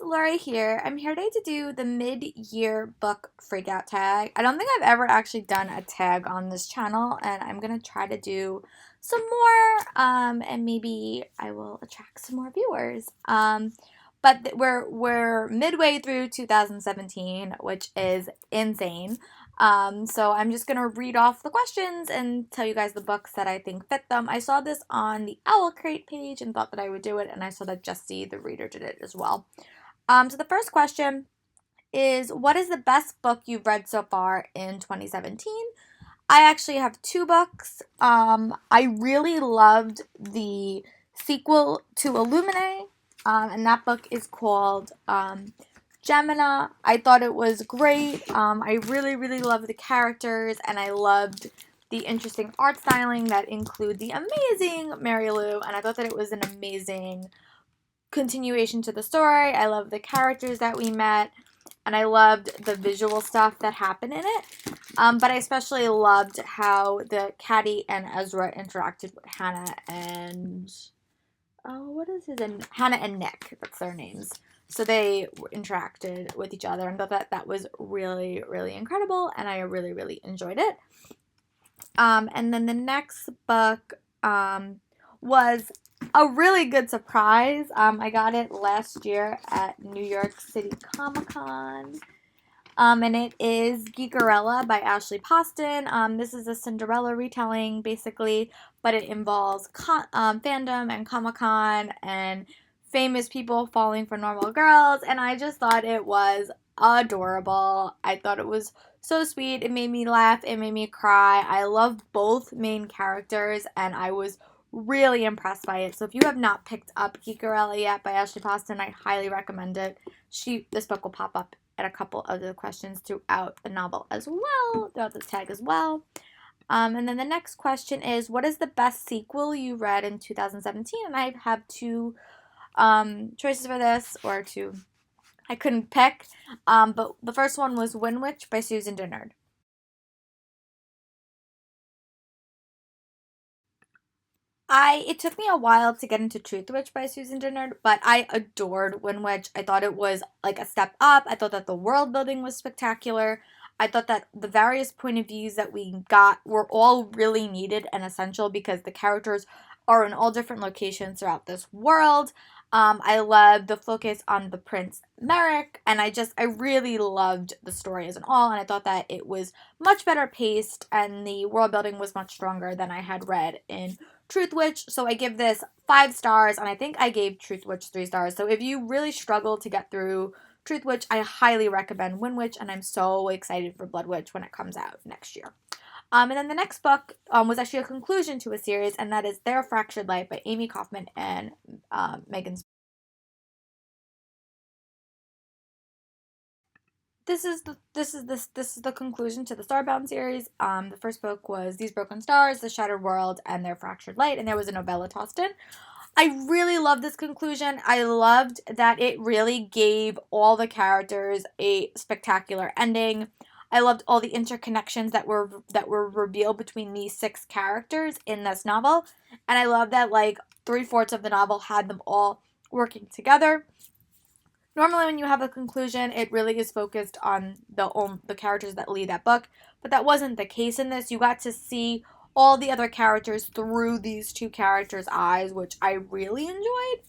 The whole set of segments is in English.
Lori here. I'm here today to do the mid-year book freakout tag. I don't think I've ever actually done a tag on this channel, and I'm gonna try to do some more, and maybe I will attract some more viewers. But we're midway through 2017, which is insane. So I'm just gonna read off the questions and tell you guys the books that I think fit them. I saw this on the Owl Crate page and thought that I would do it, and I saw that Jessie, the reader, did it as well. So the first question is, what is the best book you've read so far in 2017? I actually have two books. I really loved the sequel to Illuminae, and that book is called Gemina. I thought it was great. I really loved the characters, and I loved the interesting art styling that include the amazing Mary Lou, and I thought that it was an amazing continuation to the story. I loved the characters that we met, and I loved the visual stuff that happened in it. But I especially loved how the Caddy and Ezra interacted with Hannah and Hannah and Nick. That's their names. So they interacted with each other and thought that that was really incredible, and I really enjoyed it. And then the next book was a really good surprise. I got it last year at New York City Comic Con. And it is Geekerella by Ashley Poston. This is a Cinderella retelling, basically, but it involves fandom and Comic-Con and famous people falling for normal girls, and I just thought it was adorable. I thought it was so sweet. It made me laugh. It made me cry. I loved both main characters, and I was really impressed by it. So if you have not picked up Geekerella yet by Ashley Poston, I highly recommend it. This book will pop up at a couple of the questions throughout the novel as well, throughout this tag as well. And then the next question is, what is the best sequel you read in 2017? And I have two choices for this, or two. I couldn't pick, but the first one was Witch by Susan Dennard. It took me a while to get into Witch by Susan Dennard, but I adored Witch. I thought it was like a step up. I thought that the world building was spectacular. I thought that the various point of views that we got were all really needed and essential because the characters are in all different locations throughout this world. I loved the focus on the Prince Merrick, and I really loved the story as an all, and I thought that it was much better paced, and the world building was much stronger than I had read in Witch. So I give this 5 stars, and I think I gave Witch 3 stars. So if you really struggle to get through Witch, I highly recommend Witch, and I'm so excited for Blood Witch when it comes out next year. And then the next book was actually a conclusion to a series, and that is Their Fractured Light by Amy Kaufman and Megan. This is the conclusion to the Starbound series. The first book was These Broken Stars, The Shattered World, and Their Fractured Light, and there was a novella tossed in. I really loved this conclusion. I loved that it really gave all the characters a spectacular ending. I loved all the interconnections that were revealed between these 6 characters in this novel, and I love that like 3/4 of the novel had them all working together. Normally when you have a conclusion, it really is focused on the characters that lead that book, but that wasn't the case in this. You got to see all the other characters through these 2 characters' eyes, which I really enjoyed.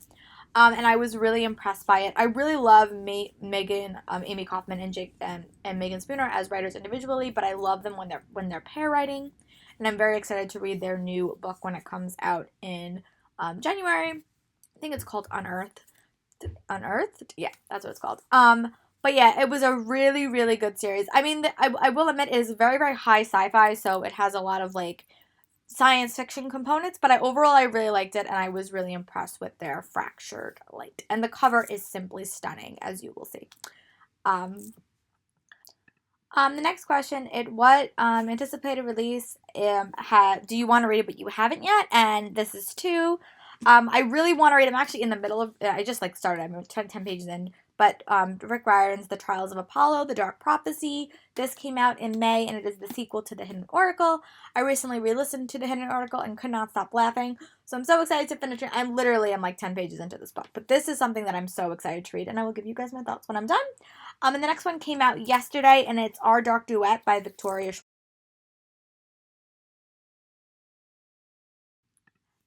And I was really impressed by it. I really love Megan, Amy Kaufman, and Megan Spooner as writers individually, but I love them when they're pair writing, and I'm very excited to read their new book when it comes out in January. I think it's called Unearthed. Yeah, that's what it's called. But yeah, it was a really good series. I mean, I will admit it is very high sci-fi, so it has a lot of like science fiction components, but overall I really liked it, and I was really impressed with Their Fractured Light. And the cover is simply stunning, as you will see. The next question, what anticipated release do you want to read it but you haven't yet? And this is 2. I really want to read. I'm actually in the middle of. I just like started. I'm 10 pages in but Rick Riordan's The Trials of Apollo, The Dark Prophecy. This came out in May, and it is the sequel to The Hidden Oracle. I recently re-listened to The Hidden Oracle and could not stop laughing, so I'm so excited to finish it. I'm like 10 pages into this book, but this is something that I'm so excited to read, and I will give you guys my thoughts when I'm done. And the next one came out yesterday, and it's Our Dark Duet by Victoria Schwartz.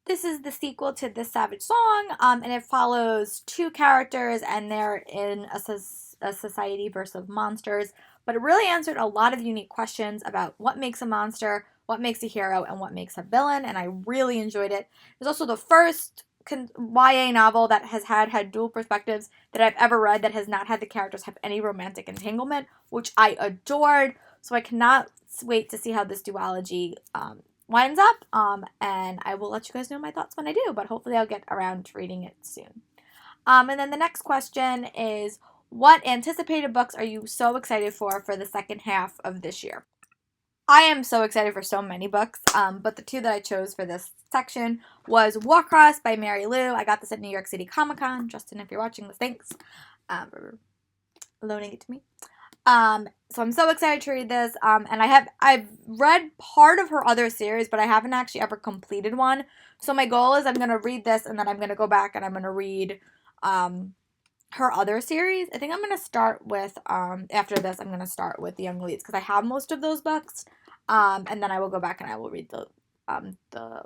This is the sequel to This Savage Song, and it follows two characters, and they're in a society versus monsters. But it really answered a lot of unique questions about what makes a monster, what makes a hero, and what makes a villain, and I really enjoyed it. It's also the first YA novel that has had dual perspectives that I've ever read that has not had the characters have any romantic entanglement, which I adored. So I cannot wait to see how this duology winds up, and I will let you guys know my thoughts when I do, but hopefully I'll get around to reading it soon. And then the next question is, what anticipated books are you so excited for the second half of this year? I am so excited for so many books, but the two that I chose for this section was Warcross by Mary Lou. I got this at New York City Comic Con. Justin, if you're watching this, thanks for loaning it to me. So I'm so excited to read this, and I've read part of her other series, but I haven't actually ever completed one. So my goal is I'm going to read this, and then I'm going to go back and I'm going to read, her other series. I think I'm going to start with, after this, I'm going to start with The Young Elites, because I have most of those books, and then I will go back and I will read the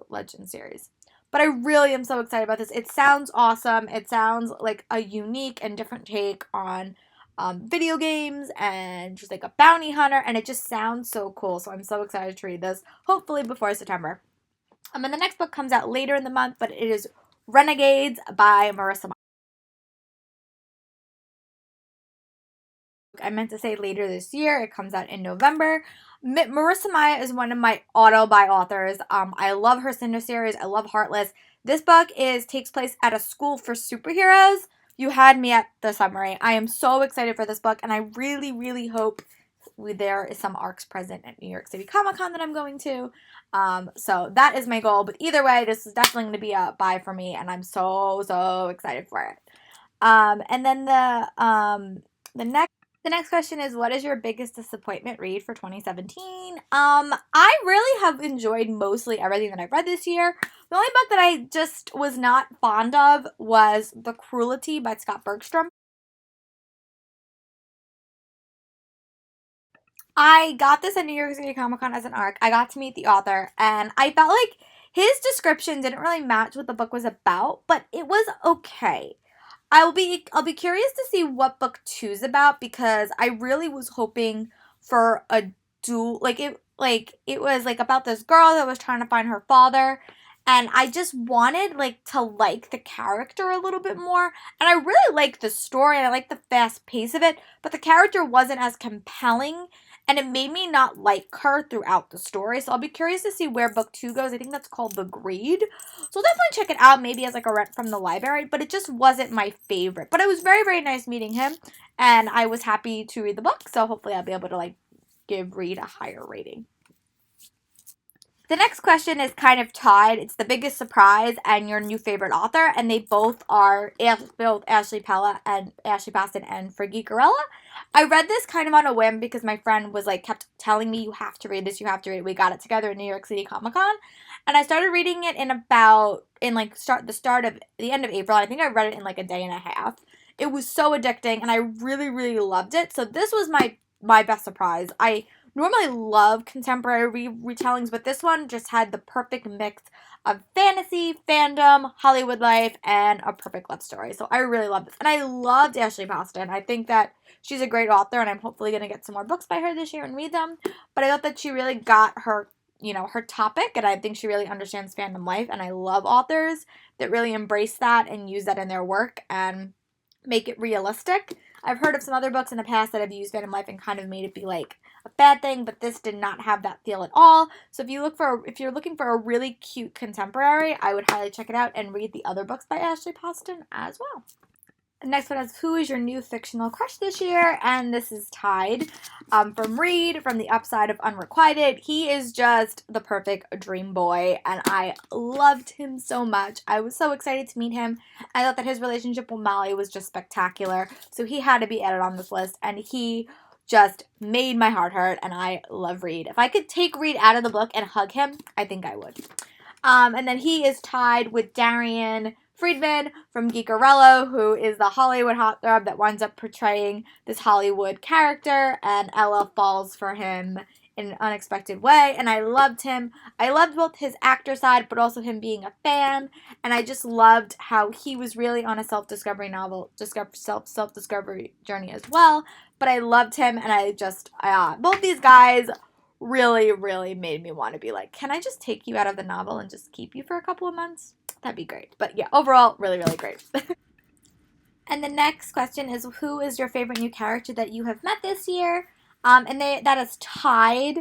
Legend series. But I really am so excited about this. It sounds awesome. It sounds like a unique and different take on video games, and she's like a bounty hunter, and it just sounds so cool. So I'm so excited to read this, hopefully before September. And the next book comes out later in the month, but it is Renegades by Marissa Meyer. I meant to say later this year. It comes out in November. Marissa Meyer is one of my auto-buy authors. I love her Cinder series. I love Heartless. This book takes place at a school for superheroes. You had me at the summary. I am so excited for this book, and I really, really hope there is some arcs present at New York City Comic Con that I'm going to. So that is my goal. But either way, this is definitely going to be a buy for me, and I'm so, so excited for it. And then the next question is, what is your biggest disappointment read for 2017? I really have enjoyed mostly everything that I've read this year. The only book that I just was not fond of was The Cruelty by Scott Bergstrom. I got this at New York City Comic Con as an ARC. I got to meet the author, and I felt like his description didn't really match what the book was about, but it was okay. I'll be curious to see what book 2's about, because I really was hoping for a dual, it was like about this girl that was trying to find her father, and I just wanted to like the character a little bit more, and I really liked the story and I liked the fast pace of it, but the character wasn't as compelling, and it made me not like her throughout the story. So I'll be curious to see where book 2 goes. I think that's called The Greed. So I'll definitely check it out, maybe as a rent from the library, but it just wasn't my favorite. But it was very, very nice meeting him, and I was happy to read the book, so hopefully I'll be able to give Reed a higher rating. The next question is kind of tied. It's the biggest surprise and your new favorite author, and they both are both Ashley Paston and Friggy Gorella. I read this kind of on a whim because my friend was kept telling me, you have to read this, you have to read it. We got it together in New York City Comic Con, and I started reading it the end of April. I think I read it in a day and a half. It was so addicting, and I really, really loved it. So this was my best surprise. I normally love contemporary retellings, but this one just had the perfect mix of fantasy, fandom, Hollywood life, and a perfect love story. So I really loved this. And I loved Ashley Paston. I think that she's a great author, and I'm hopefully going to get some more books by her this year and read them. But I thought that she really got her topic, and I think she really understands fandom life, and I love authors that really embrace that and use that in their work and make it realistic. I've heard of some other books in the past that have used fandom life and kind of made it be a bad thing, but this did not have that feel at all. So if you're looking for a really cute contemporary, I would highly check it out and read the other books by Ashley Paston as well. Next one is, who is your new fictional crush this year? And this is tied from Reed, from the upside of Unrequited. He is just the perfect dream boy, and I loved him so much. I was so excited to meet him. I thought that his relationship with Molly was just spectacular, so he had to be added on this list, and he just made my heart hurt, and I love Reed. If I could take Reed out of the book and hug him, I think I would. And then he is tied with Darian Friedman from Geekarello, who is the Hollywood heartthrob that winds up portraying this Hollywood character, and Ella falls for him in an unexpected way, and I loved him. I loved both his actor side, but also him being a fan, and I just loved how he was really on a self-discovery novel, self-discovery journey as well, but I loved him, and I just, both these guys really, really made me want to be like, can I just take you out of the novel and just keep you for a couple of months? That'd be great. But yeah, overall, really, really great. And the next question is, who is your favorite new character that you have met this year? That is tied.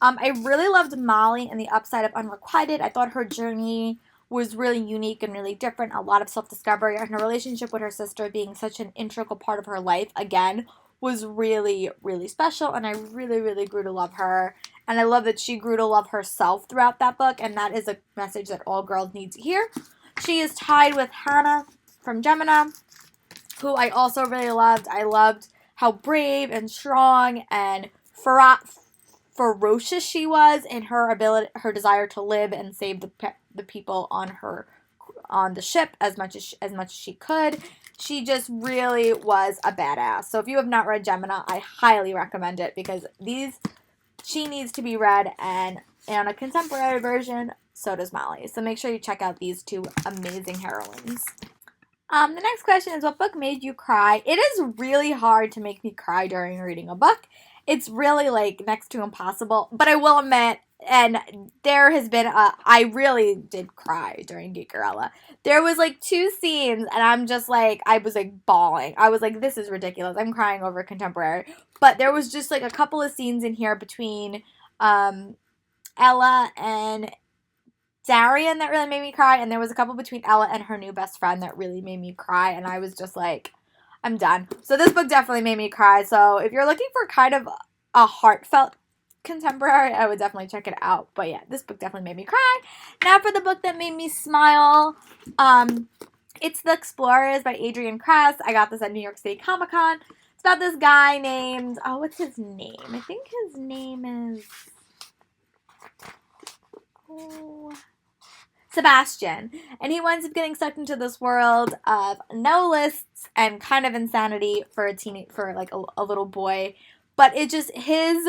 I really loved Molly and the upside of Unrequited. I thought her journey was really unique and really different. A lot of self-discovery, and her relationship with her sister being such an integral part of her life, again, was really, really special, and I really, really grew to love her. And I love that she grew to love herself throughout that book, and that is a message that all girls need to hear. She is tied with Hannah from Gemini, who I also really loved. I loved how brave and strong and ferocious she was in her ability, her desire to live and save the people on the ship as much as she could. She just really was a badass. So if you have not read Gemini, I highly recommend it, because she needs to be read, and in a contemporary version, so does Molly. So make sure you check out these two amazing heroines. The next question is, what book made you cry? It is really hard to make me cry during reading a book. It's really, like, next to impossible. But I will admit, and there has been I really did cry during Geekarella. There was, like, 2 scenes, and I'm just, like, I was, like, bawling. I was like, this is ridiculous. I'm crying over contemporary. But there was just, like, a couple of scenes in here between Ella and Darian that really made me cry, and there was a couple between Ella and her new best friend that really made me cry, and I was just like, I'm done. So this book definitely made me cry. So if you're looking for kind of a heartfelt contemporary, I would definitely check it out. But yeah, this book definitely made me cry. Now for the book that made me smile. It's The Explorers by Adrian Kress. I got this at New York City Comic Con. It's about this guy named, what's his name? I think his name is Sebastian, and he winds up getting sucked into this world of no lists and kind of insanity for a little boy. But it just, his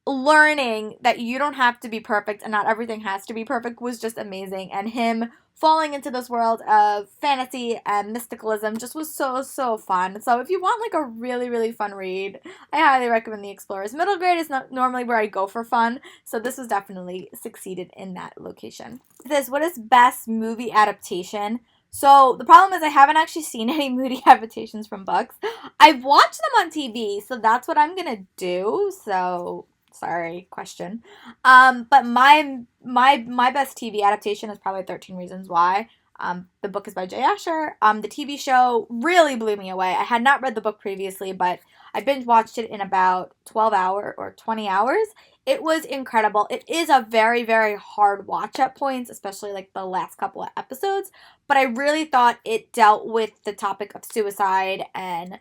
learning that you don't have to be perfect and not everything has to be perfect was just amazing, and him falling into this world of fantasy and mysticalism just was so, so fun. So if you want like a really, really fun read, I highly recommend The Explorers. Middle grade is not normally where I go for fun, so this was definitely succeeded in that location. What is best movie adaptation? So the problem is I haven't actually seen any movie adaptations from books. I've watched them on TV, so that's what I'm gonna do. So sorry, question. But my best TV adaptation is probably 13 Reasons Why. The book is by Jay Asher. The TV show really blew me away. I had not read the book previously, but I binge watched it in about 12 hours or 20 hours. It was incredible. It is a very, very hard watch at points, especially like the last couple of episodes. But I really thought it dealt with the topic of suicide and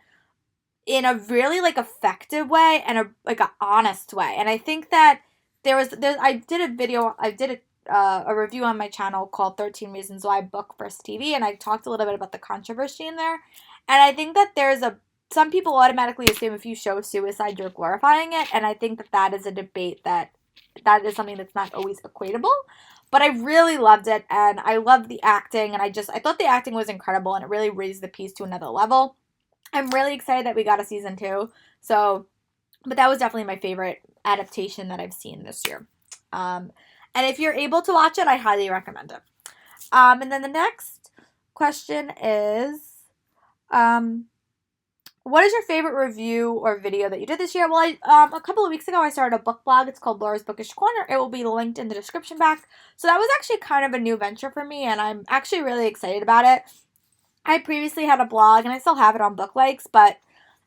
in a really like effective way and a honest way. And I think that I did a review on my channel called 13 Reasons Why Book vs. TV, and I talked a little bit about the controversy in there. And I think that some people automatically assume if you show suicide, you're glorifying it, and I think that is a debate that is something that's not always equatable. But I really loved it, and I loved the acting, and I thought the acting was incredible, and it really raised the piece to another level. I'm really excited that we got a season 2. So, but that was definitely my favorite adaptation that I've seen this year. And if you're able to watch it, I highly recommend it. And then the next question is, what is your favorite review or video that you did this year? Well, a couple of weeks ago, I started a book blog. It's called Laura's Bookish Corner. It will be linked in the description box. So that was actually kind of a new venture for me, and I'm actually really excited about it. I previously had a blog, and I still have it on Book Likes, but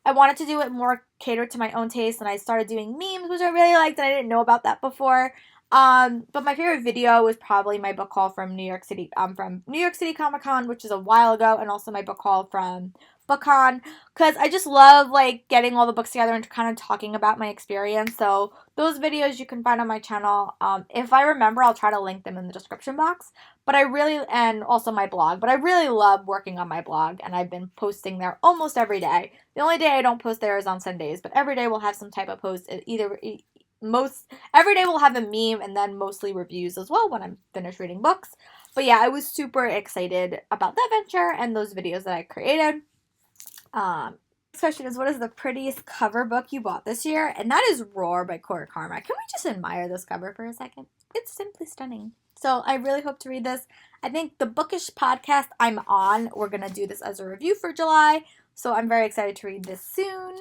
I wanted to do it more catered to my own taste, and I started doing memes, which I really liked, and I didn't know about that before. But my favorite video was probably my book haul from from New York City Comic Con, which is a while ago, and also my book haul from BookCon, because I just love, like, getting all the books together and kind of talking about my experience. So those videos you can find on my channel. If I remember, I'll try to link them in the description box. But and also my blog. But I really love working on my blog, and I've been posting there almost every day. The only day I don't post there is on Sundays, but every day we'll have some type of post. Every day we'll have a meme, and then mostly reviews as well when I'm finished reading books. But yeah, I was super excited about that venture and those videos that I created. Next question is, what is the prettiest cover book you bought this year? And that is Roar by Cora Carmack. Can we just admire this cover for a second? It's simply stunning. So I really hope to read this. I think the Bookish podcast I'm on, we're going to do this as a review for July. So I'm very excited to read this soon.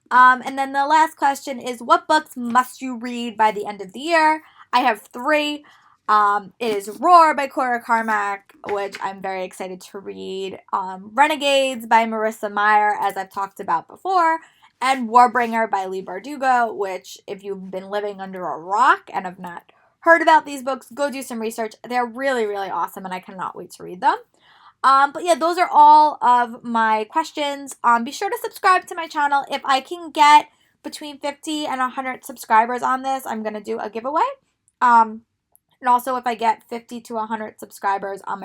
And then the last question is, what books must you read by the end of the year? I have 3. It is Roar by Cora Carmack, which I'm very excited to read. Renegades by Marissa Meyer, as I've talked about before. And Warbringer by Leigh Bardugo, which, if you've been living under a rock and have not heard about these books, go do some research. They're really, really awesome, and I cannot wait to read them. But yeah, those are all of my questions. Be sure to subscribe to my channel. If I can get between 50 and 100 subscribers on this, I'm going to do a giveaway. And also, if I get 50 to 100 subscribers on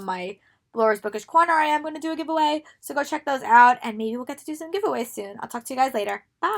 my Laura's Bookish Corner, I am going to do a giveaway. So go check those out, and maybe we'll get to do some giveaways soon. I'll talk to you guys later. Bye!